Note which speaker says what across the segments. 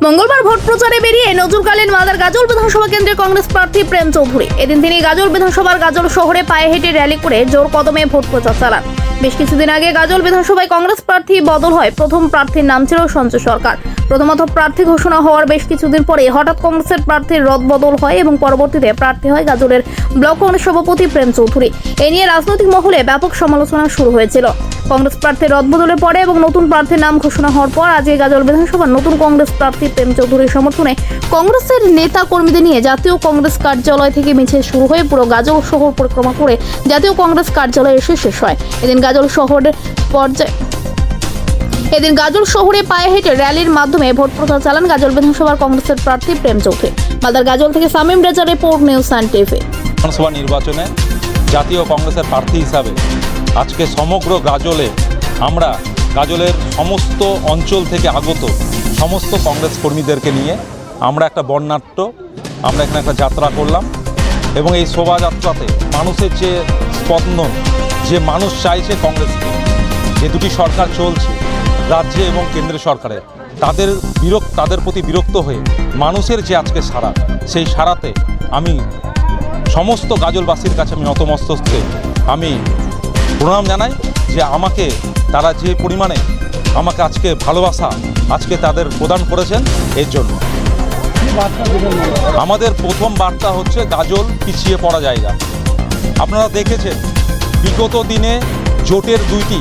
Speaker 1: মঙ্গলবার ভোট প্রচারে বেরিয়ে নজরকালীন মাদার গাজল বিধানসভা কেন্দ্রের কংগ্রেস প্রার্থী প্রেম চৌধুরী। এদিন তিনি গাজল বিধানসভার গাজল শহরে পায়ে হেঁটে র্যালি করে জোর কদমে ভোট প্রচার চালান। বেশ কিছুদিন আগে গাজল বিধানসভায় কংগ্রেস প্রার্থী বদল হয়। প্রথম প্রার্থীর নাম ছিল সঞ্জয় সরকার। প্রথমত প্রার্থী ঘোষণা হওয়ার বেশ কিছুদিন পরে হঠাৎ কংগ্রেসের প্রার্থীর রদবদল হয় এবং পরবর্তীতে প্রার্থী হয় গাজলের ব্লক কংগ্রেস সভাপতি প্রেম চৌধুরী। এ নিয়ে রাজনৈতিক মহলে ব্যাপক সমালোচনা শুরু হয়েছিল। কংগ্রেস প্রার্থীর রদবদলের পরে এবং নতুন প্রার্থীর নাম ঘোষণা হওয়ার পর আজকে গাজল বিধানসভার নতুন কংগ্রেস প্রার্থী প্রেম চৌধুরীর সমর্থনে কংগ্রেসের নেতা কর্মীদের নিয়ে জাতীয় কংগ্রেস কার্যালয় থেকে মিছিল শুরু হয়ে পুরো গাজল শহর পরিক্রমা করে জাতীয় কংগ্রেস কার্যালয়ে এসে শেষ হয়। এদিন গাজল শহরে পায়ে হেঁটে র্যালির মাধ্যমে ভোট প্রচার চালান গাজল বিধানসভার কংগ্রেসের প্রার্থী প্রেম চৌধুরী। মালদার গাজল থেকে সামিম রেজা রিপোর্ট, নিউজ সান টিভি।
Speaker 2: বিধানসভা নির্বাচনে জাতীয় কংগ্রেসের প্রার্থী হিসাবে আজকে সমগ্র গাজলে আমরা গাজলের সমস্ত অঞ্চল থেকে আগত সমস্ত কংগ্রেস কর্মীদেরকে নিয়ে আমরা একটা বর্ণাঢ্য এখানে একটা যাত্রা করলাম এবং এই শোভাযাত্রাতে মানুষের যে স্পন্দন, যে মানুষ চাইছে কংগ্রেসকে, যে দুটি সরকার চলছে রাজ্যে এবং কেন্দ্রীয় সরকারের, তাদের প্রতি বিরক্ত হয়ে মানুষের যে আজকে সাড়া, সেই সাড়াতে আমি সমস্ত গাজলবাসীর কাছে আমি নতমস্তকে আমি প্রণাম জানাই যে আমাকে তারা যে পরিমাণে আমাকে আজকে ভালোবাসা আজকে তাদের প্রদান করেছেন। এর জন্য আমাদের প্রথম বার্তা হচ্ছে গাজল পিছিয়ে পড়া জায়গা। আপনারা দেখেছেন বিগত দিনে জোটের দুইটি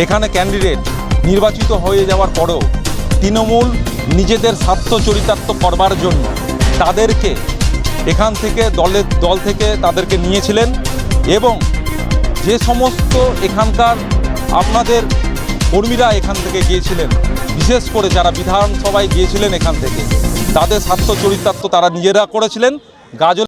Speaker 2: এখানে ক্যান্ডিডেট নির্বাচিত হয়ে যাওয়ার পরেও তৃণমূল নিজেদের স্বার্থ চরিতার্থ করবার জন্য তাদেরকে এখান থেকে দল থেকে তাদেরকে নিয়েছিলেন এবং যে সমস্ত এখানকার আপনাদের কর্মীরা এখান থেকে গিয়েছিলেন, বিশেষ করে যারা বিধানসভায় গিয়েছিলেন এখান থেকে, তাদের স্বার্থ চরিতার্থ তারা নিজেরা করেছিলেন। গাজল